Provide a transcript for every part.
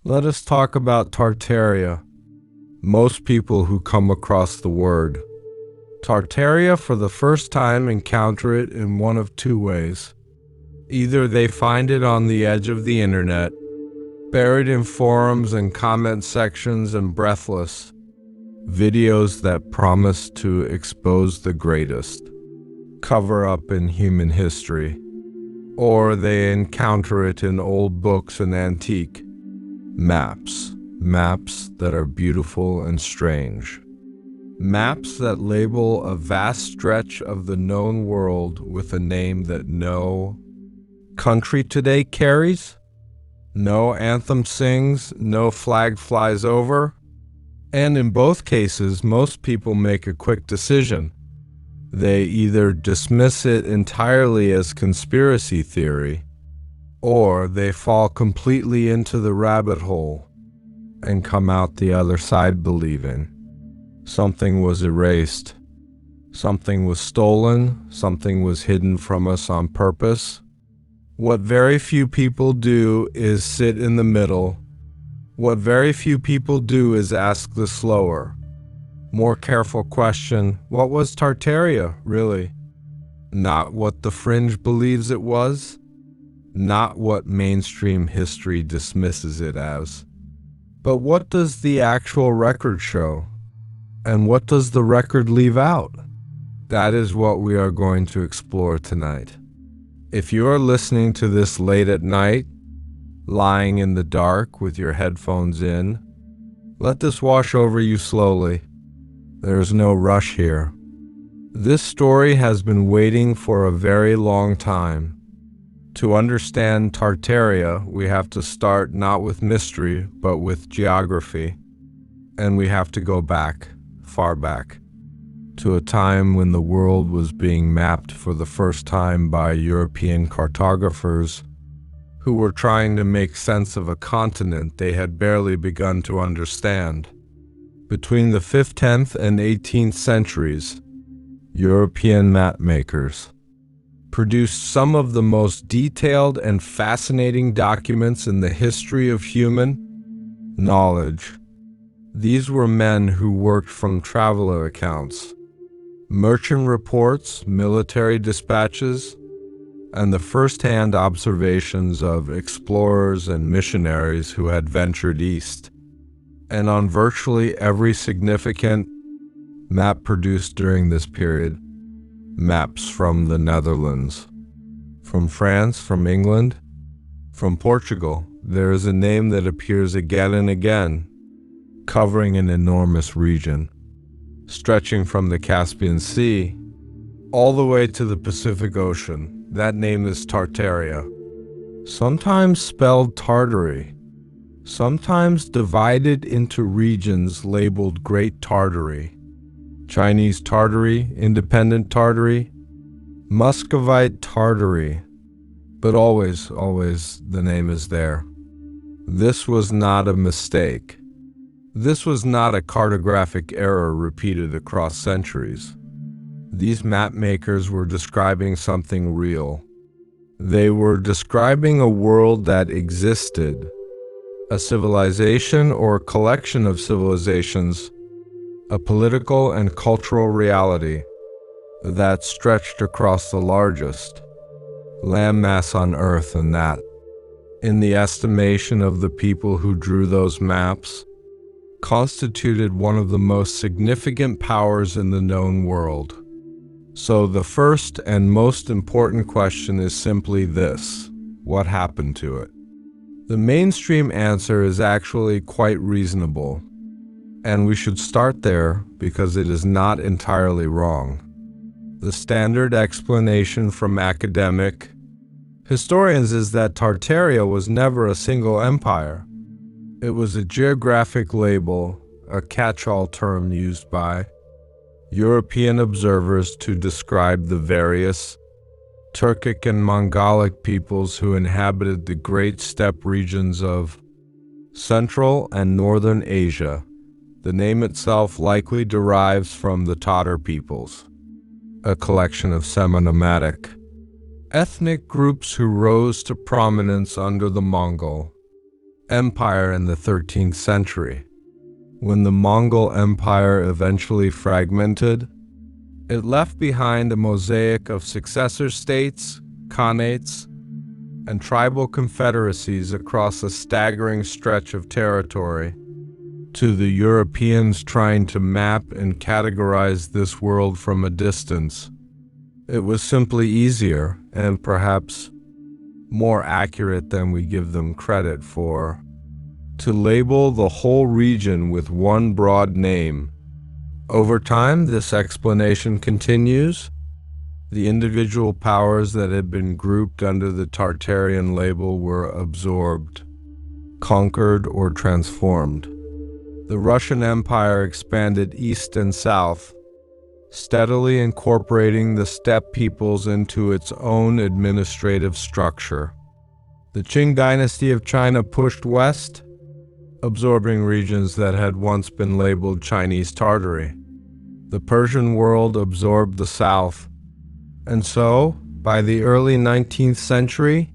Let us talk about Tartaria. Most people who come across the word Tartaria for the first time encounter it in one of two ways. Either they find it on the edge of the internet, buried in forums and comment sections and breathless videos that promise to expose the greatest cover up in human history, or they encounter it in old books and antique maps that are beautiful and strange. Maps that label a vast stretch of the known world with a name that no country today carries, no anthem sings, no flag flies over, and in both cases, most people make a quick decision. They either dismiss it entirely as conspiracy theory, or they fall completely into the rabbit hole and come out the other side believing something was erased, something was stolen, something was hidden from us on purpose. What very few people do is sit in the middle. What very few people do is ask the slower, more careful question, what was Tartaria, really? Not what the fringe believes it was, not what mainstream history dismisses it as. But what does the actual record show? And what does the record leave out? That is what we are going to explore tonight. If you are listening to this late at night, lying in the dark with your headphones in, let this wash over you slowly. There is no rush here. This story has been waiting for a very long time. To understand Tartaria, we have to start not with mystery, but with geography. And we have to go back, far back, to a time when the world was being mapped for the first time by European cartographers who were trying to make sense of a continent they had barely begun to understand. Between the 5th, 10th, and 18th centuries, European mapmakers produced some of the most detailed and fascinating documents in the history of human knowledge. These were men who worked from traveler accounts, merchant reports, military dispatches, and the first-hand observations of explorers and missionaries who had ventured east. And on virtually every significant map produced during this period, maps from the Netherlands, from France, from England, from Portugal, there is a name that appears again and again, covering an enormous region, stretching from the Caspian Sea all the way to the Pacific Ocean. That name is Tartaria, sometimes spelled Tartary, sometimes divided into regions labeled Great Tartary, Chinese Tartary, Independent Tartary, Muscovite Tartary, but always the name is there. This was not a mistake. This was not a cartographic error repeated across centuries. These map makers were describing something real. They were describing a world that existed, a civilization or collection of civilizations, a political and cultural reality that stretched across the largest landmass on Earth, and that, in the estimation of the people who drew those maps, constituted one of the most significant powers in the known world. So the first and most important question is simply this: what happened to it? The mainstream answer is actually quite reasonable, and we should start there because it is not entirely wrong. The standard explanation from academic historians is that Tartaria was never a single empire. It was a geographic label, a catch-all term used by European observers to describe the various Turkic and Mongolic peoples who inhabited the great steppe regions of Central and Northern Asia. The name itself likely derives from the Tatar peoples, a collection of semi-nomadic ethnic groups who rose to prominence under the Mongol empire in the 13th century. When the Mongol Empire eventually fragmented, it left behind a mosaic of successor states, khanates, and tribal confederacies across a staggering stretch of territory. To the Europeans trying to map and categorize this world from a distance, it was simply easier and perhaps more accurate than we give them credit for to label the whole region with one broad name. Over time, this explanation continues. The individual powers that had been grouped under the Tartarian label were absorbed, conquered, or transformed. The Russian Empire expanded east and south, steadily incorporating the steppe peoples into its own administrative structure. The Qing dynasty of China pushed west, absorbing regions that had once been labeled Chinese Tartary. The Persian world absorbed the south, and so, by the early 19th century,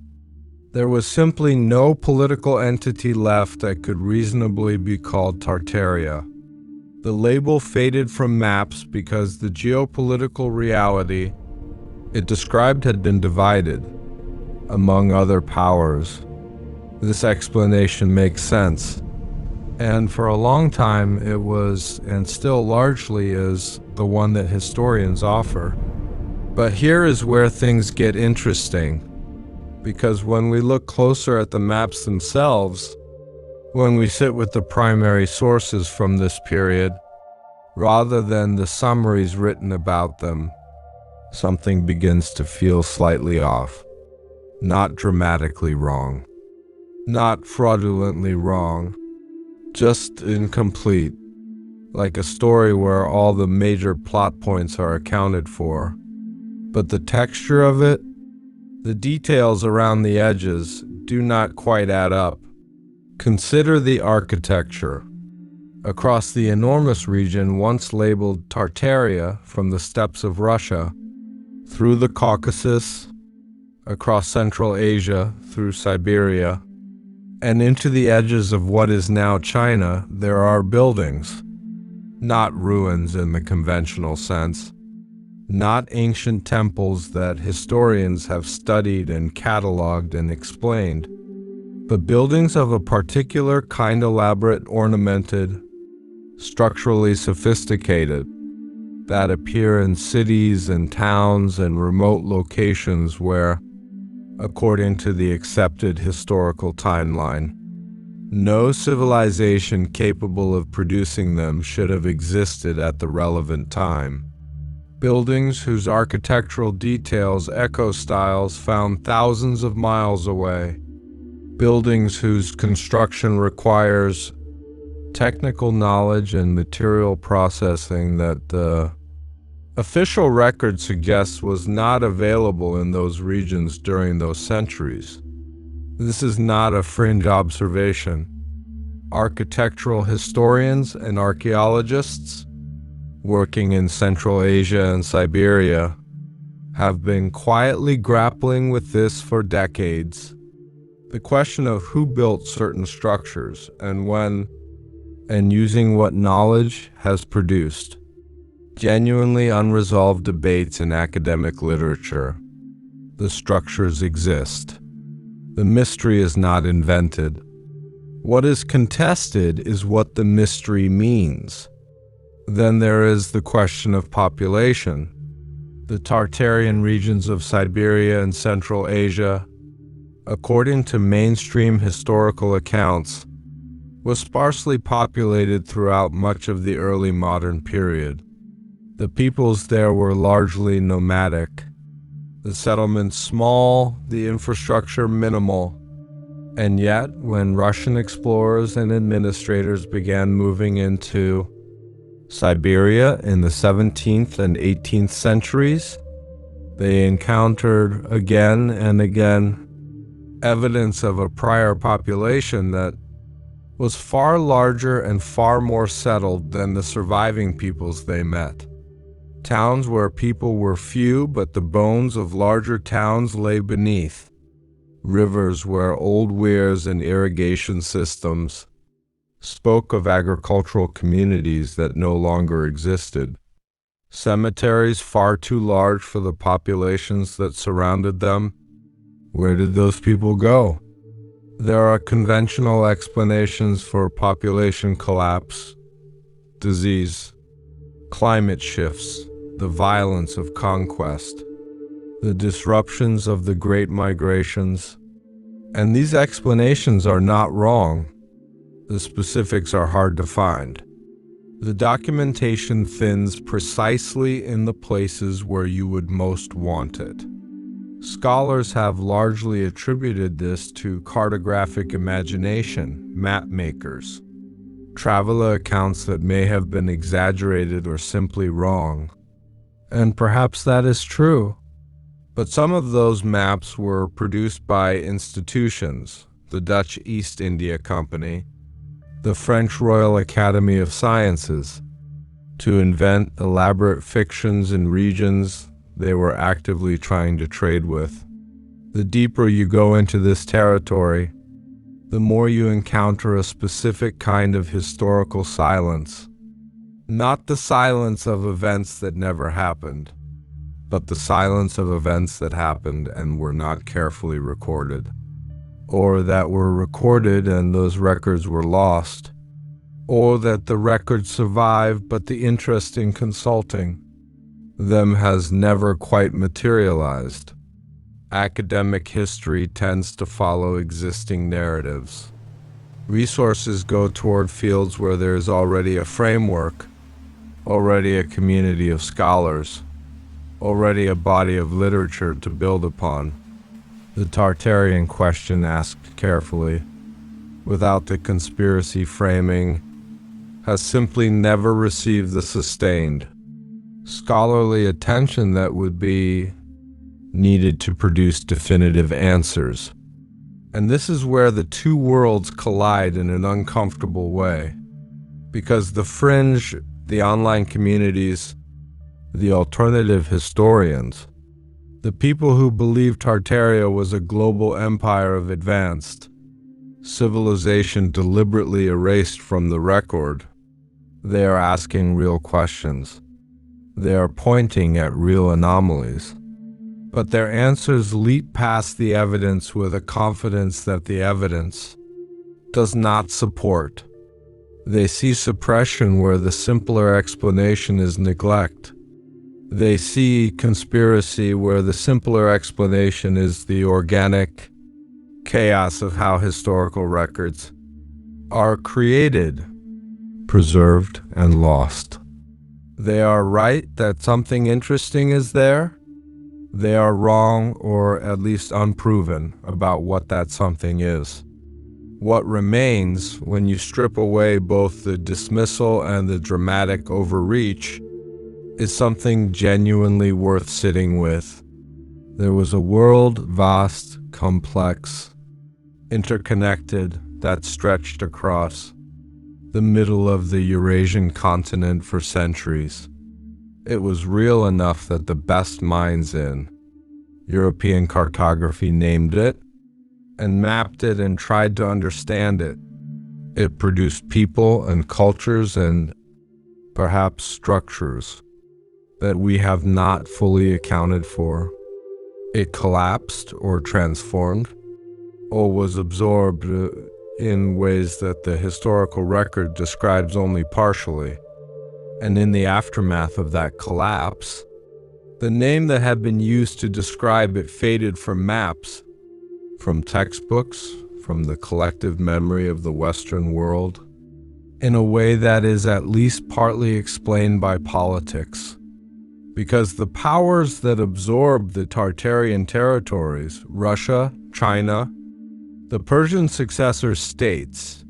there was simply no political entity left that could reasonably be called Tartaria. The label faded from maps because the geopolitical reality it described had been divided among other powers. This explanation makes sense. And for a long time, it was, and still largely is, the one that historians offer. But here is where things get interesting, because when we look closer at the maps themselves, when we sit with the primary sources from this period, rather than the summaries written about them, something begins to feel slightly off. Not dramatically wrong, not fraudulently wrong, just incomplete, like a story where all the major plot points are accounted for. But the texture of it, the details around the edges, do not quite add up. Consider the architecture. Across the enormous region once labeled Tartaria, from the steppes of Russia, through the Caucasus, across Central Asia, through Siberia, and into the edges of what is now China, there are buildings. Not ruins in the conventional sense. Not ancient temples that historians have studied and cataloged and explained, but buildings of a particular kind, elaborate, ornamented, structurally sophisticated, that appear in cities and towns and remote locations where, according to the accepted historical timeline, no civilization capable of producing them should have existed at the relevant time. Buildings whose architectural details echo styles found thousands of miles away. Buildings whose construction requires technical knowledge and material processing that the official record suggests was not available in those regions during those centuries. This is not a fringe observation. Architectural historians and archaeologists working in Central Asia and Siberia have been quietly grappling with this for decades. The question of who built certain structures and when, and using what knowledge, has produced genuinely unresolved debates in academic literature. The structures exist. The mystery is not invented. What is contested is what the mystery means. Then there is the question of population. The Tartarian regions of Siberia and Central Asia, according to mainstream historical accounts, was sparsely populated throughout much of the early modern period. The peoples there were largely nomadic, the settlements small, the infrastructure minimal, and yet when Russian explorers and administrators began moving into Siberia in the 17th and 18th centuries, they encountered again and again evidence of a prior population that was far larger and far more settled than the surviving peoples they met. Towns where people were few, but the bones of larger towns lay beneath. rivers where old weirs and irrigation systems spoke of agricultural communities that no longer existed. Cemeteries far too large for the populations that surrounded them. Where did those people go? There are conventional explanations for population collapse, disease, climate shifts, the violence of conquest, the disruptions of the Great Migrations. And these explanations are not wrong. The specifics are hard to find. The documentation thins precisely in the places where you would most want it. Scholars have largely attributed this to cartographic imagination, map makers, traveler accounts that may have been exaggerated or simply wrong. And perhaps that is true. But some of those maps were produced by institutions, the Dutch East India Company, the French Royal Academy of Sciences, to invent elaborate fictions in regions they were actively trying to trade with. The deeper you go into this territory, the more you encounter a specific kind of historical silence. Not the silence of events that never happened, but the silence of events that happened and were not carefully recorded, or that were recorded and those records were lost, or that the records survive but the interest in consulting them has never quite materialized. Academic history tends to follow existing narratives. Resources go toward fields where there is already a framework, already a community of scholars, already a body of literature to build upon. The Tartarian question asked carefully, without the conspiracy framing, has simply never received the sustained scholarly attention that would be needed to produce definitive answers. And this is where the two worlds collide in an uncomfortable way, because the fringe, the online communities, the alternative historians, the people who believe Tartaria was a global empire of advanced civilization deliberately erased from the record, they are asking real questions. They are pointing at real anomalies. But their answers leap past the evidence with a confidence that the evidence does not support. They see suppression where the simpler explanation is neglect. They see conspiracy where the simpler explanation is the organic chaos of how historical records are created, preserved, and lost. They are right that something interesting is there. They are wrong, or at least unproven, about what that something is. What remains, when you strip away both the dismissal and the dramatic overreach, is something genuinely worth sitting with. There was a world, vast, complex, interconnected, that stretched across the middle of the Eurasian continent for centuries. It was real enough that the best minds in European cartography named it and mapped it and tried to understand it. It produced people and cultures and perhaps structures that we have not fully accounted for. It collapsed or transformed or was absorbed in ways that the historical record describes only partially. And in the aftermath of that collapse, the name that had been used to describe it faded from maps, from textbooks, from the collective memory of the Western world, in a way that is at least partly explained by politics. Because the powers that absorbed the Tartarian territories, Russia, China, the Persian successor states,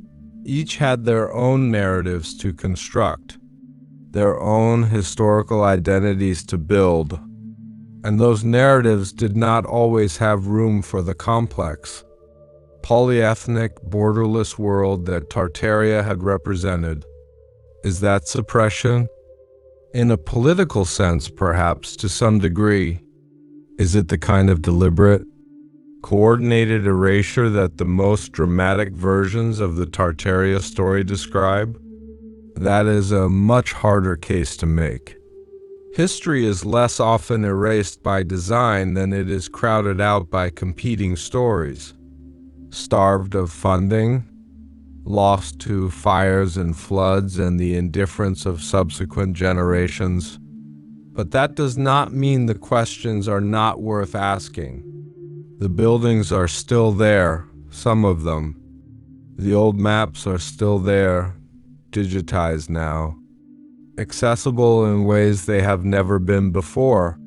each had their own narratives to construct, their own historical identities to build, and those narratives did not always have room for the complex, polyethnic, borderless world that Tartaria had represented. Is that suppression? In a political sense, perhaps, to some degree. Is it the kind of deliberate, coordinated erasure that the most dramatic versions of the Tartaria story describe? That is a much harder case to make. History is less often erased by design than it is crowded out by competing stories. Starved of funding, lost to fires and floods and the indifference of subsequent generations. But that does not mean the questions are not worth asking. The buildings are still there, some of them. The old maps are still there, digitized now, accessible in ways they have never been before.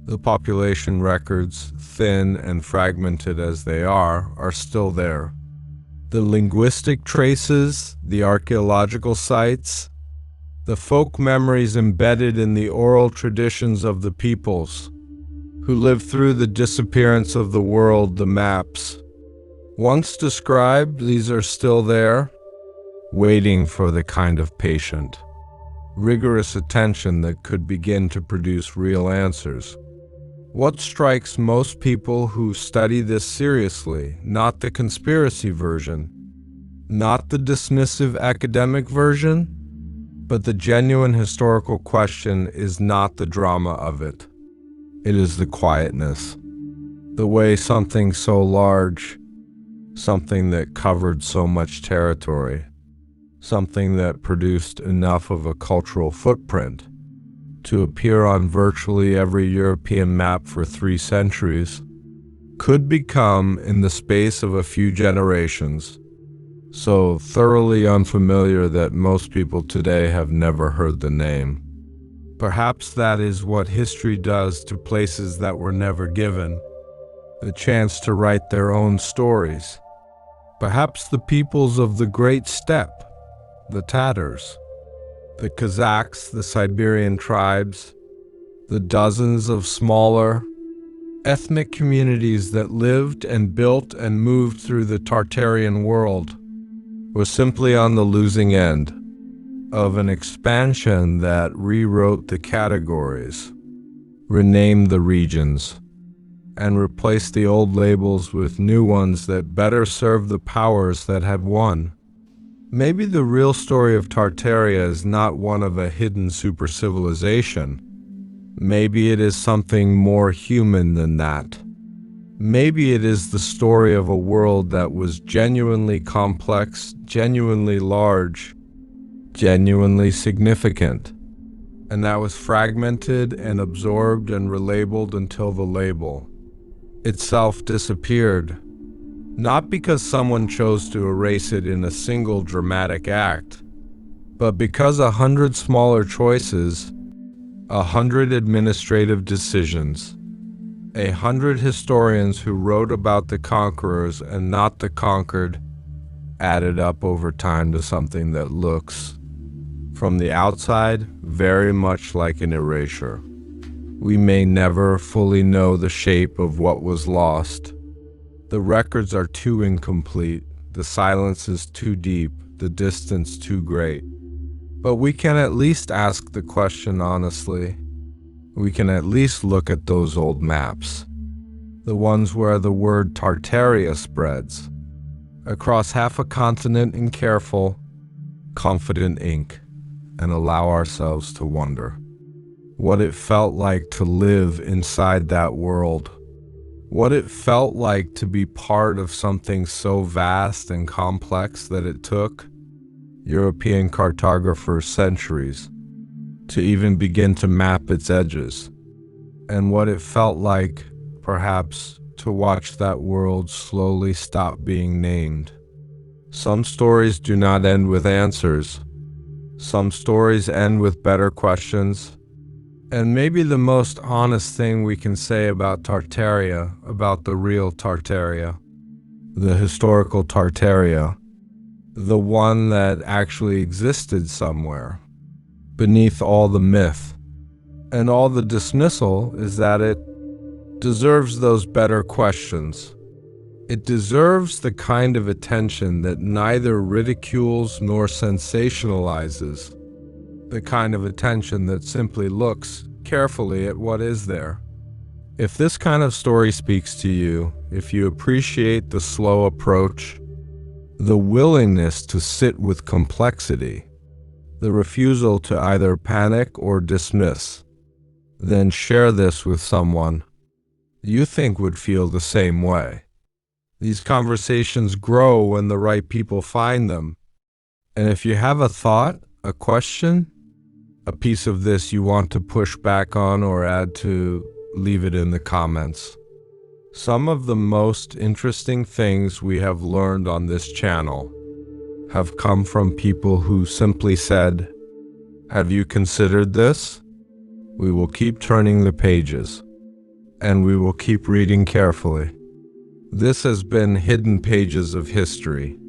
The population records, thin and fragmented as they are still there. The linguistic traces, the archaeological sites, the folk memories embedded in the oral traditions of the peoples who lived through the disappearance of the world, the maps. Once described, these are still there, waiting for the kind of patient, rigorous attention that could begin to produce real answers. What strikes most people who study this seriously, not the conspiracy version, not the dismissive academic version, but the genuine historical question, is not the drama of it. It is the quietness. The way something so large, something that covered so much territory, something that produced enough of a cultural footprint to appear on virtually every European map for 3 centuries, could become, in the space of a few generations, so thoroughly unfamiliar that most people today have never heard the name. Perhaps that is what history does to places that were never given the chance to write their own stories. Perhaps the peoples of the Great Steppe, the Tatars, the Kazakhs, the Siberian tribes, the dozens of smaller ethnic communities that lived and built and moved through the Tartarian world, were simply on the losing end of an expansion that rewrote the categories, renamed the regions, and replaced the old labels with new ones that better serve the powers that had won. Maybe the real story of Tartaria is not one of a hidden supercivilization. Maybe it is something more human than that. Maybe it is the story of a world that was genuinely complex, genuinely large, genuinely significant, and that was fragmented and absorbed and relabeled until the label itself disappeared. Not because someone chose to erase it in a single dramatic act, but because 100 smaller choices, 100 administrative decisions, 100 historians who wrote about the conquerors and not the conquered, added up over time to something that looks, from the outside, very much like an erasure. We may never fully know the shape of what was lost. The records are too incomplete, the silence is too deep, the distance too great. But we can at least ask the question honestly. We can at least look at those old maps, the ones where the word Tartaria spreads across half a continent in careful, confident ink, and allow ourselves to wonder what it felt like to live inside that world. What it felt like to be part of something so vast and complex that it took European cartographers centuries to even begin to map its edges, and what it felt like, perhaps, to watch that world slowly stop being named. Some stories do not end with answers. Some stories end with better questions. And maybe the most honest thing we can say about Tartaria, about the real Tartaria, the historical Tartaria, the one that actually existed somewhere, beneath all the myth and all the dismissal, is that it deserves those better questions. It deserves the kind of attention that neither ridicules nor sensationalizes, the kind of attention that simply looks carefully at what is there. If this kind of story speaks to you, if you appreciate the slow approach, the willingness to sit with complexity, the refusal to either panic or dismiss, then share this with someone you think would feel the same way. These conversations grow when the right people find them. And if you have a thought, a question, a piece of this you want to push back on or add to, leave it in the comments. Some of the most interesting things we have learned on this channel have come from people who simply said, "Have you considered this?" We will keep turning the pages, and we will keep reading carefully. This has been Hidden Pages of History.